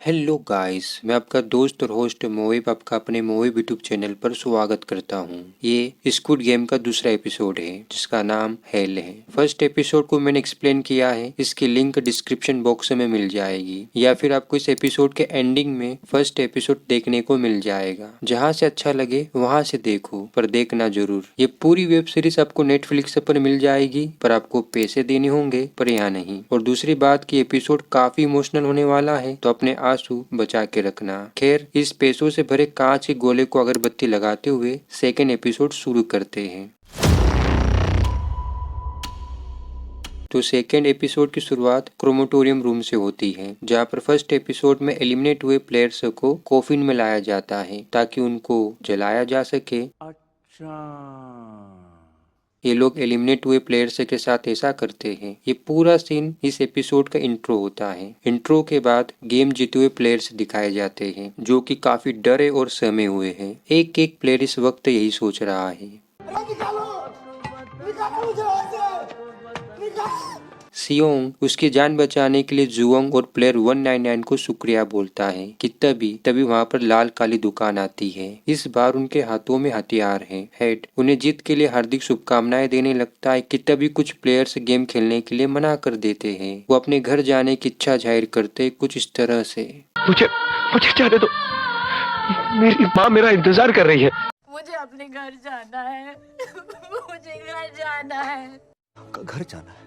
Hello guys, मैं आपका दोस्त और होस्ट मोहिब आपका अपने मोहिब यूट्यूब चैनल पर स्वागत करता हूँ। ये स्क्विड गेम का दूसरा एपिसोड है जिसका नाम हेल है। फर्स्ट एपिसोड को मैंने एक्सप्लेन किया है, इसकी लिंक डिस्क्रिप्शन बॉक्स में मिल जाएगी या फिर आपको इस एपिसोड के एंडिंग में फर्स्ट एपिसोड देखने को मिल जाएगा। जहाँ से अच्छा लगे वहाँ से देखो, पर देखना जरूर। ये पूरी वेब सीरीज आपको नेटफ्लिक्स पर मिल जाएगी, पर आपको पैसे देने होंगे, पर यहाँ नहीं। और दूसरी बात की एपिसोड काफी इमोशनल होने वाला है, तो अपने आंसू बचा के रखना। खैर, इस पैसों से भरे कांच के गोले को अगरबत्ती लगाते हुए सेकेंड एपिसोड शुरू करते हैं। तो सेकेंड एपिसोड की शुरुआत क्रोमेटोरियम रूम से होती है, जहाँ पर फर्स्ट एपिसोड में एलिमिनेट हुए प्लेयर्स को कॉफिन में लाया जाता है ताकि उनको जलाया जा सके। अच्छा, ये लोग एलिमिनेट हुए प्लेयर्स के साथ ऐसा करते हैं। ये पूरा सीन इस एपिसोड का इंट्रो होता है। इंट्रो के बाद गेम जीते हुए प्लेयर्स दिखाए जाते हैं जो कि काफी डरे और सहमे हुए हैं। एक एक प्लेयर इस वक्त यही सोच रहा है। सियोंग उसकी जान बचाने के लिए जुओंग और प्लेयर 199 को शुक्रिया बोलता है कि तभी वहाँ पर लाल काली दुकान आती है। इस बार उनके हाथों में हथियार है। हेड उन्हें जीत के लिए हार्दिक शुभकामनाएं देने लगता है कि तभी कुछ प्लेयर्स गेम खेलने के लिए मना कर देते हैं। वो अपने घर जाने की इच्छा जाहिर करते कुछ इस तरह से, मुझे मुझे जाने दो, मेरी माँ मेरा इंतजार कर रही है, मुझे अपने घर जाना है। मुझे घर जाना है। घर जाना है,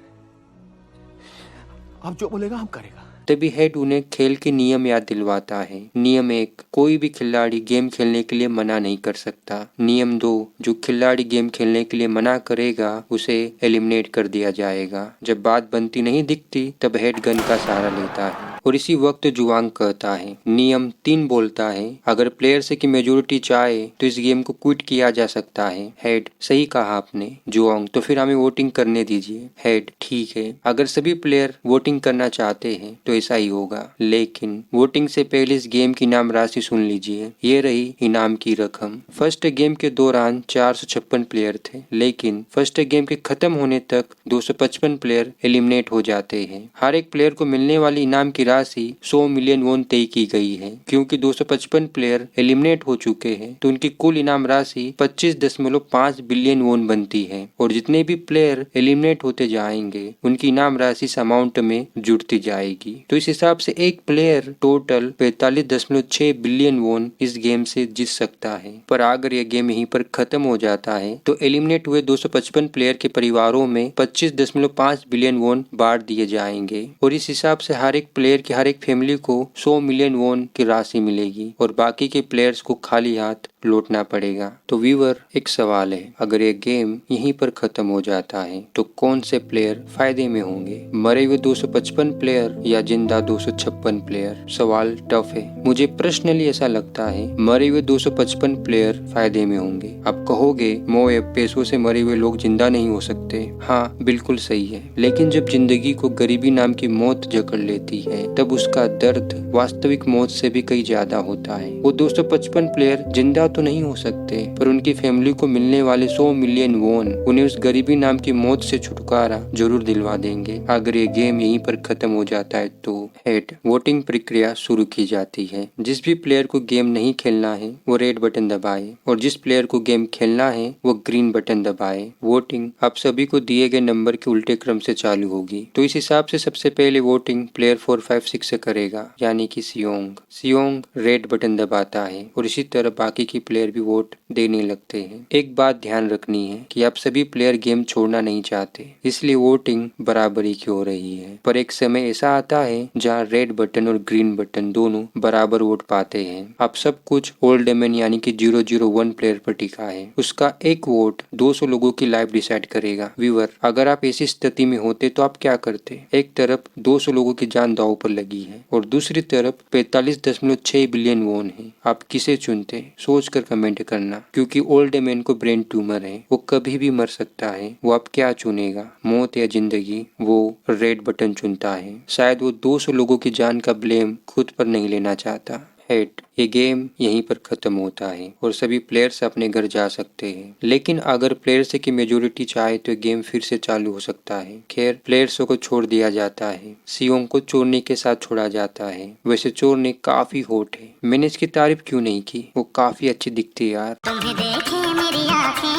आप जो बोलेगा हम करेगा। तभी हेड उन्हें खेल के नियम याद दिलवाता है। नियम 1, कोई भी खिलाड़ी गेम खेलने के लिए मना नहीं कर सकता। नियम 2, जो खिलाड़ी गेम खेलने के लिए मना करेगा उसे एलिमिनेट कर दिया जाएगा। जब बात बनती नहीं दिखती तब हेड गन का सहारा लेता है और इसी वक्त जुआंग कहता है। नियम 3 बोलता है, अगर प्लेयर्स की मेजोरिटी चाहे तो इस गेम को क्विट किया जा सकता है। हेड, सही कहा आपने। जुआंग, तो फिर हमें वोटिंग करने दीजिए। हेड, ठीक है, अगर सभी प्लेयर वोटिंग करना चाहते हैं तो ऐसा ही होगा, लेकिन वोटिंग से पहले इस गेम की इनाम राशि सुन लीजिए। ये रही इनाम की रकम। फर्स्ट गेम के दौरान 456 प्लेयर थे, लेकिन फर्स्ट गेम के खत्म होने तक 255 प्लेयर एलिमिनेट हो जाते हैं। हर एक प्लेयर को मिलने वाली इनाम की राशि 100 मिलियन वोन तय की गई है। क्योंकि 255 प्लेयर एलिमिनेट हो चुके हैं तो उनकी कुल इनाम राशि 25.5 बिलियन वोन बनती है और जितने भी प्लेयर एलिमिनेट होते जाएंगे उनकी इनाम राशि इस अमाउंट में जुड़ती जाएगी। तो इस हिसाब से एक प्लेयर टोटल 45.6 बिलियन वोन इस गेम से जीत सकता है। पर अगर यह गेम यहीं पर खत्म हो जाता है तो एलिमिनेट हुए 255 प्लेयर के परिवारों में 25.5 बिलियन वोन बांट दिए जाएंगे और इस हिसाब से हर एक प्लेयर की हर एक फैमिली को 100 मिलियन वोन की राशि मिलेगी और बाकी के प्लेयर्स को खाली हाथ लौटना पड़ेगा। तो व्यूअर, एक सवाल है, अगर ये गेम यहीं पर खत्म हो जाता है तो कौन से प्लेयर फायदे में होंगे, मरे हुए 255 प्लेयर या जिंदा 256 प्लेयर? सवाल टफ है। मुझे पर्सनली ऐसा लगता है मरे हुए 255 प्लेयर फायदे में होंगे। आप कहोगे मोए, पैसों से मरे हुए लोग जिंदा नहीं हो सकते। हाँ, बिल्कुल सही है, लेकिन जब जिंदगी को गरीबी नाम की मौत जकड़ लेती है तब उसका दर्द वास्तविक मौत से भी कहीं ज्यादा होता है। वो 255 प्लेयर जिंदा तो नहीं हो सकते, पर उनकी फैमिली को मिलने वाले 100 मिलियन वोन उन्हें उस गरीबी नाम की मौत से छुटकारा जरूर दिलवा देंगे। अगर ये गेम यहीं पर खत्म हो जाता है तो हेड वोटिंग प्रक्रिया शुरू की जाती है। जिस भी प्लेयर को गेम नहीं खेलना है वो रेड बटन दबाए और जिस प्लेयर को गेम खेलना है वो ग्रीन बटन दबाए। वोटिंग आप सभी को दिए गए नंबर के उल्टे क्रम से चालू होगी। तो इस हिसाब से सबसे पहले वोटिंग प्लेयर 456 से करेगा, यानी कि सियोंग। सियोंग रेड बटन दबाता है और इसी तरह बाकी की प्लेयर भी वोट देने लगते हैं। एक बात ध्यान रखनी है कि आप सभी प्लेयर गेम छोड़ना नहीं चाहते, इसलिए वोटिंग बराबरी की हो रही है। पर एक समय ऐसा आता है जहां रेड बटन और ग्रीन बटन दोनों बराबर वोट पाते हैं। अब सब कुछ ओल्ड मैन यानी कि 001 प्लेयर पर टिका है। उसका एक वोट 200 लोगों की लाइफ डिसाइड करेगा। व्यूअर, अगर आप ऐसी स्थिति में होते तो आप क्या करते? एक तरफ 200 लोगों की जान दांव पर लगी है और दूसरी तरफ 45.6 बिलियन वोन है। आप किसे चुनते? सोच कर कमेंट करना, क्योंकि ओल्ड मैन को ब्रेन ट्यूमर है, वो कभी भी मर सकता है। वो आप क्या चुनेगा, मौत या जिंदगी? वो रेड बटन चुनता है। शायद वो 200 लोगों की जान का ब्लेम खुद पर नहीं लेना चाहता। हेड। ये गेम यहीं पर खत्म होता है और सभी प्लेयर्स अपने घर जा सकते हैं। लेकिन अगर प्लेयर्स की मेजोरिटी चाहे तो गेम फिर से चालू हो सकता है। खैर प्लेयर्सों को छोड़ दिया जाता है। सियोंग को चोरनी के साथ छोड़ा जाता है। वैसे चोरनी काफी हॉट है, मैंने इसकी तारीफ क्यों नहीं की, वो काफी अच्छी दिखती है यार। तुम्हें देखे मेरी आँखें,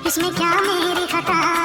इसमें क्या मेरी खता है।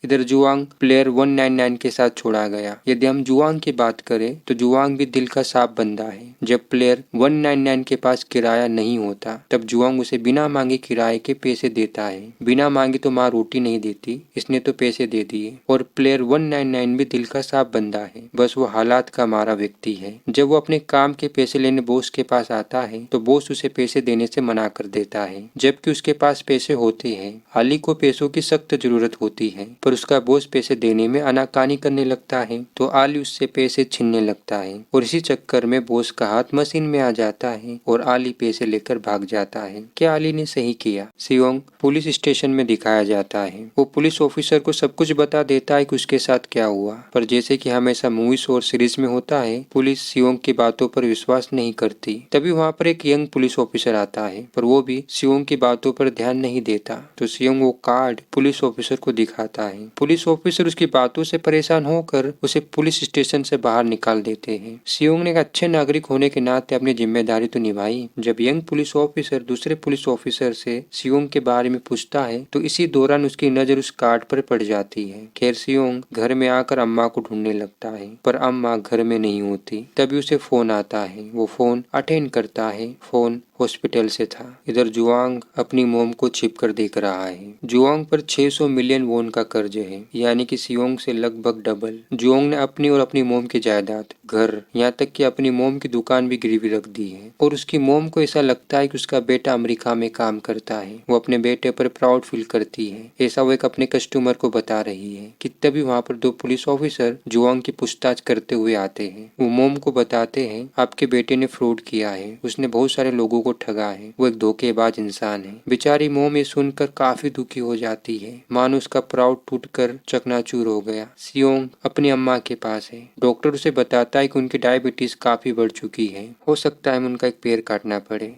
इधर जुआंग प्लेयर 199 के साथ छोड़ा गया। यदि हम जुआंग की बात करें तो जुआंग भी दिल का साफ बंदा है। जब प्लेयर 199 के पास किराया नहीं होता तब जुआंग उसे बिना मांगे किराए के पैसे देता है। बिना मांगे तो माँ रोटी नहीं देती, इसने तो पैसे दे दिए। और प्लेयर 199 भी दिल का साफ बंदा है, बस वो हालात का मारा व्यक्ति है। जब वो अपने काम के पैसे लेने बॉस के पास आता है तो बॉस उसे पैसे देने से मना कर देता है, जबकि उसके पास पैसे होते हैं। आली को पैसों की सख्त जरूरत होती है पर उसका बॉस पैसे देने में आनाकानी करने लगता है तो आली उससे पैसे छीनने लगता है और इसी चक्कर में बॉस का हाथ मशीन में आ जाता है और आली पैसे लेकर भाग जाता है। क्या आली ने सही किया? सियोंग पुलिस स्टेशन में दिखाया जाता है। वो पुलिस ऑफिसर को सब कुछ बता देता है कि उसके साथ क्या हुआ, पर जैसे कि हमेशा मूवीज और सीरीज में होता है पुलिस सियोंग की बातों पर विश्वास नहीं करती। तभी वहाँ पर एक यंग पुलिस ऑफिसर आता है पर वो भी सियोंग की बातों पर ध्यान नहीं देता तो सियोंग वो कार्ड पुलिस ऑफिसर को दिखाता है। पुलिस ऑफिसर उसकी बातों से परेशान होकर उसे पुलिस स्टेशन से बाहर निकाल देते हैं। सियोंग ने एक अच्छे नागरिक होने के नाते अपनी जिम्मेदारी तो निभाई। जब यंग पुलिस ऑफिसर दूसरे पुलिस ऑफिसर से सियोंग के बारे में पूछता है तो इसी दौरान उसकी नजर उस कार्ड पर पड़ जाती है। खैर सियोंग घर में आकर अम्मा को ढूंढने लगता है पर अम्मा घर में नहीं होती। तभी उसे फोन आता है, वो फोन अटेंड करता है। फोन हॉस्पिटल से था। इधर जुआंग अपनी मोम को छिप कर देख रहा है। जुआंग पर 600 मिलियन वोन का कर्ज है, यानी कि सियोंग से लगभग डबल। जुआंग ने अपनी और अपनी मोम की जायदाद, घर, यहाँ तक कि अपनी मोम की दुकान भी गिरवी रख दी है और उसकी मोम को ऐसा लगता है कि उसका बेटा अमेरिका में काम करता है। वो अपने बेटे पर प्राउड फील करती है, ऐसा वो एक अपने कस्टमर को बता रही है कि तभी वहाँ पर 2 पुलिस ऑफिसर जुआंग की पूछताछ करते हुए आते हैं। वो मोम को बताते हैं आपके बेटे ने फ्रॉड किया है, उसने बहुत सारे लोगों को ठगा है, वो एक धोखेबाज इंसान है। बेचारी मोम ये सुनकर काफी दुखी हो जाती है, मानो उसका प्राउड टूटकर चकनाचूर हो गया। सियोंग अपनी अम्मा के पास है। डॉक्टर उसे बताता है कि उनकी डायबिटीज काफी बढ़ चुकी है, हो सकता है उनका एक पैर काटना पड़े।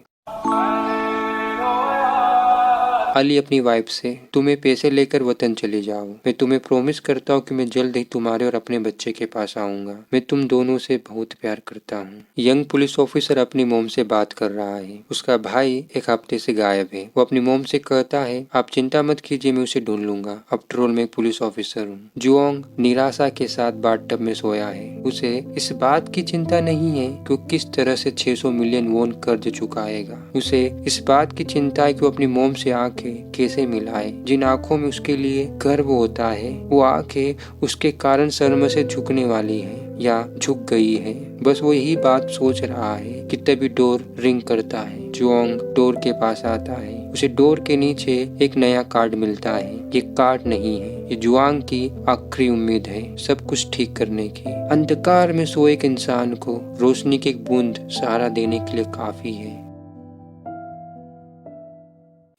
अली अपनी वाइफ से तुम्हें पैसे लेकर वतन चले जाओ, मैं तुम्हें प्रॉमिस करता हूँ कि मैं जल्द ही तुम्हारे और अपने बच्चे के पास आऊंगा, मैं तुम दोनों से बहुत प्यार करता हूँ। यंग पुलिस ऑफिसर अपनी मोम से बात कर रहा है। उसका भाई एक हफ्ते से गायब है। वो अपनी मोम से कहता है आप चिंता मत कीजिए, मैं उसे ढूंढ लूंगा, आफ्टर ऑल मैं एक पुलिस ऑफिसर हूँ। जुआंग निराशा के साथ बाथटब में सोया है। उसे इस बात की चिंता नहीं है कि वो किस तरह से 600 मिलियन वोन कर्ज चुकाएगा। उसे इस बात की चिंता है कि वो अपनी मोम से आंखें कैसे मिलाए, जिन आंखों में उसके लिए गर्व होता है। वो आंखें उसके कारण शर्म से झुकने वाली है या झुक गई है, बस वो यही बात सोच रहा है कि तभी डोर रिंग करता है। जुआंग डोर के पास आता है। उसे डोर के नीचे एक नया कार्ड मिलता है। ये कार्ड नहीं है, ये जुआंग की आखिरी उम्मीद है सब कुछ ठीक करने की। अंधकार में सोए एक इंसान को रोशनी की एक बूंद सहारा देने के लिए काफी है।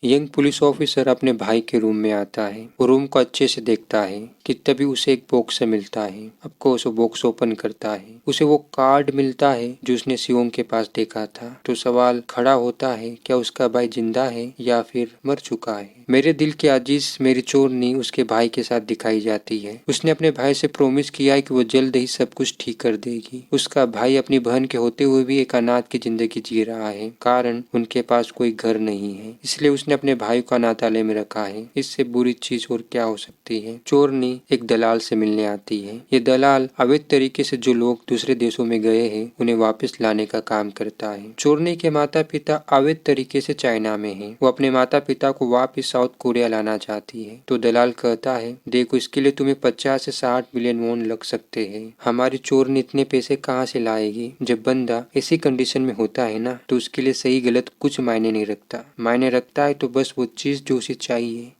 यंग पुलिस ऑफिसर अपने भाई के रूम में आता है। वो रूम को अच्छे से देखता है कि तभी उसे एक बॉक्स मिलता है। आपको उसे बॉक्स ओपन करता है, उसे वो कार्ड मिलता है जो उसने सियोंग के पास देखा था। तो सवाल खड़ा होता है क्या उसका भाई जिंदा है या फिर मर चुका है। मेरे दिल की आजीज मेरी चोरनी उसके भाई के साथ दिखाई जाती है। उसने अपने भाई से प्रॉमिस किया है कि वो जल्द ही सब कुछ ठीक कर देगी। उसका भाई अपनी बहन के होते हुए भी एक अनाथ की जिंदगी जी रहा है, कारण उनके पास कोई घर नहीं है, इसलिए उसने अपने भाई को अनाथालय में रखा है। इससे बुरी चीज और क्या हो सकती है। चोरनी एक दलाल से मिलने आती है। ये दलाल अवैध तरीके से जो लोग दूसरे देशों में गए हैं उन्हें वापस लाने का काम करता है। चोरनी के माता पिता अवैध तरीके से चाइना में हैं। वो अपने माता पिता को वापस साउथ कोरिया लाना चाहती है। तो दलाल कहता है देखो इसके लिए तुम्हें 50 से 60 मिलियन वोन लग सकते हैं। हमारी चोरनी इतने पैसे कहाँ से लाएगी। जब बंदा ऐसी कंडीशन में होता है ना तो उसके लिए सही गलत कुछ मायने नहीं रखता। मायने रखता है तो बस वो चीज जो उसे चाहिए।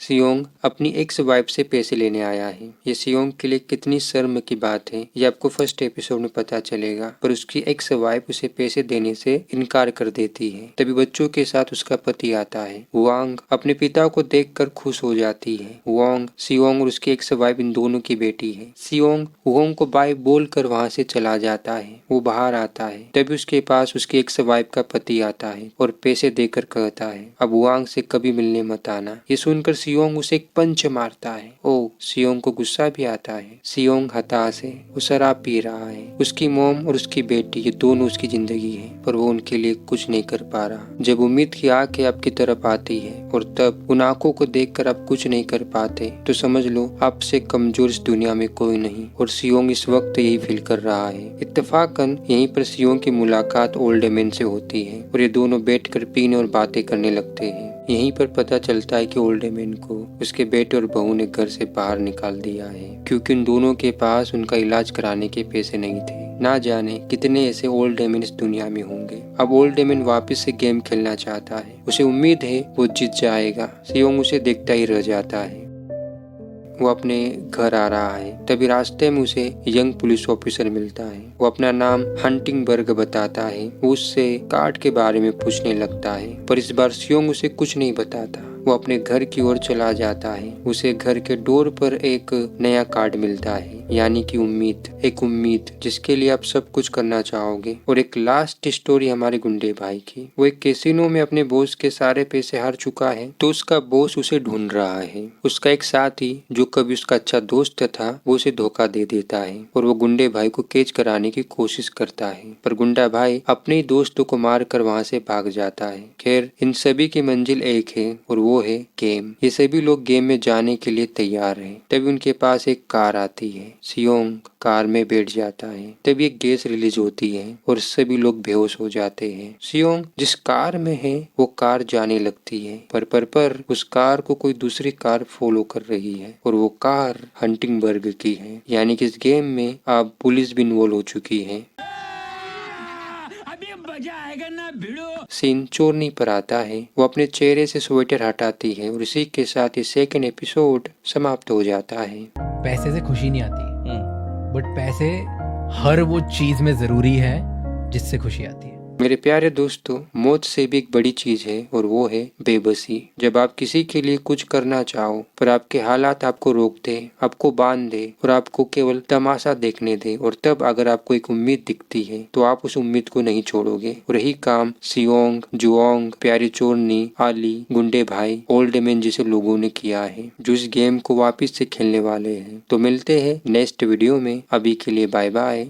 सियोंग अपनी एक्स वाइफ से पैसे लेने आया है। ये सियोंग के लिए कितनी शर्म की बात है ये आपको फर्स्ट एपिसोड में पता चलेगा, पर उसकी एक्स वाइफ उसे पैसे देने से इनकार कर देती है। तभी बच्चों के साथ उसका पति आता है। वांग अपने पिता को देखकर खुश हो जाती है। वांग, सियोंग और उसकी एक्स वाइफ इन दोनों की बेटी है। सियोंग वांग को बाय बोलकर वहां से चला जाता है। वो बाहर आता है, तभी उसके पास उसकी एक्स वाइफ का पति आता है और पैसे देकर कहता है अब वांग से कभी मिलने मत आना। ये सुनकर सियोंग उसे एक पंच मारता है। ओ, सियोंग को गुस्सा भी आता है। सियोंग हताश है, वो शराब पी रहा है। उसकी मोम और उसकी बेटी ये दोनों उसकी जिंदगी है, पर वो उनके लिए कुछ नहीं कर पा रहा। जब उम्मीद की आंखें आपकी तरफ आती है और तब उन आंखों को देखकर आप कुछ नहीं कर पाते तो समझ लो आपसे कमजोर इस दुनिया में कोई नहीं। और सियोंग इस वक्त यही फील कर रहा है। इत्तेफाकन यहीं पर सियोंग की मुलाकात ओल्ड मैन से होती है और ये दोनों बैठकर पीने और बातें करने लगते हैं। यहीं पर पता चलता है कि ओल्ड मैन को उसके बेटे और बहू ने घर से बाहर निकाल दिया है, क्योंकि उन दोनों के पास उनका इलाज कराने के पैसे नहीं थे। ना जाने कितने ऐसे ओल्ड मैन इस दुनिया में होंगे। अब ओल्ड मैन वापस से गेम खेलना चाहता है। उसे उम्मीद है वो जीत जाएगा। सियोंग उसे देखता ही रह जाता है। वो अपने घर आ रहा है, तभी रास्ते में उसे यंग पुलिस ऑफिसर मिलता है। वो अपना नाम हंटिंगबर्ग बताता है। वो उससे कार्ड के बारे में पूछने लगता है, पर इस बार सियोंग उसे कुछ नहीं बताता। वो अपने घर की ओर चला जाता है। उसे घर के डोर पर एक नया कार्ड मिलता है, यानी कि उम्मीद। एक उम्मीद जिसके लिए आप सब कुछ करना चाहोगे। और एक लास्ट स्टोरी हमारे गुंडे भाई की। वो एक कैसीनो में अपने बॉस के सारे पैसे हार चुका है, तो उसका बॉस उसे ढूंढ रहा है। उसका एक साथी जो कभी उसका अच्छा दोस्त था वो उसे धोखा दे देता है और वो गुंडे भाई को कैच कराने की कोशिश करता है, पर गुंडा भाई अपने ही दोस्तों को मार कर वहाँ से भाग जाता है। खैर, इन सभी की मंजिल एक है और वो है गेम। ये सभी लोग गेम में जाने के लिए तैयार हैं। तभी उनके पास एक कार आती है। सियोंग कार में बैठ जाता है। तभी एक गैस रिलीज होती है और सभी लोग बेहोश हो जाते हैं। सियोंग जिस कार में है वो कार जाने लगती है, पर उस कार को कोई दूसरी कार फॉलो कर रही है और वो कार हंटिंगबर्ग की है, यानी कि इस गेम में अब पुलिस भी इन्वॉल्व हो चुकी है। सीन चोरनी पर आता है। वो अपने चेहरे से स्वेटर हटाती है और इसी के साथ ही सेकंड एपिसोड समाप्त हो जाता है। पैसे से खुशी नहीं आती, बट पैसे हर वो चीज में जरूरी है जिससे खुशी आती है। मेरे प्यारे दोस्तों, मौत से भी एक बड़ी चीज है और वो है बेबसी। जब आप किसी के लिए कुछ करना चाहो पर आपके हालात आपको रोक दे, आपको बांध दे और आपको केवल तमाशा देखने दे, और तब अगर आपको एक उम्मीद दिखती है तो आप उस उम्मीद को नहीं छोड़ोगे। और यही काम सियोंग, जुओंग, प्यारी चोरनी, आली, गुंडे भाई, ओल्ड मैन जैसे लोगों ने किया है जो इस गेम को वापिस से खेलने वाले हैं। तो मिलते हैं नेक्स्ट वीडियो में। अभी के लिए बाय बाय।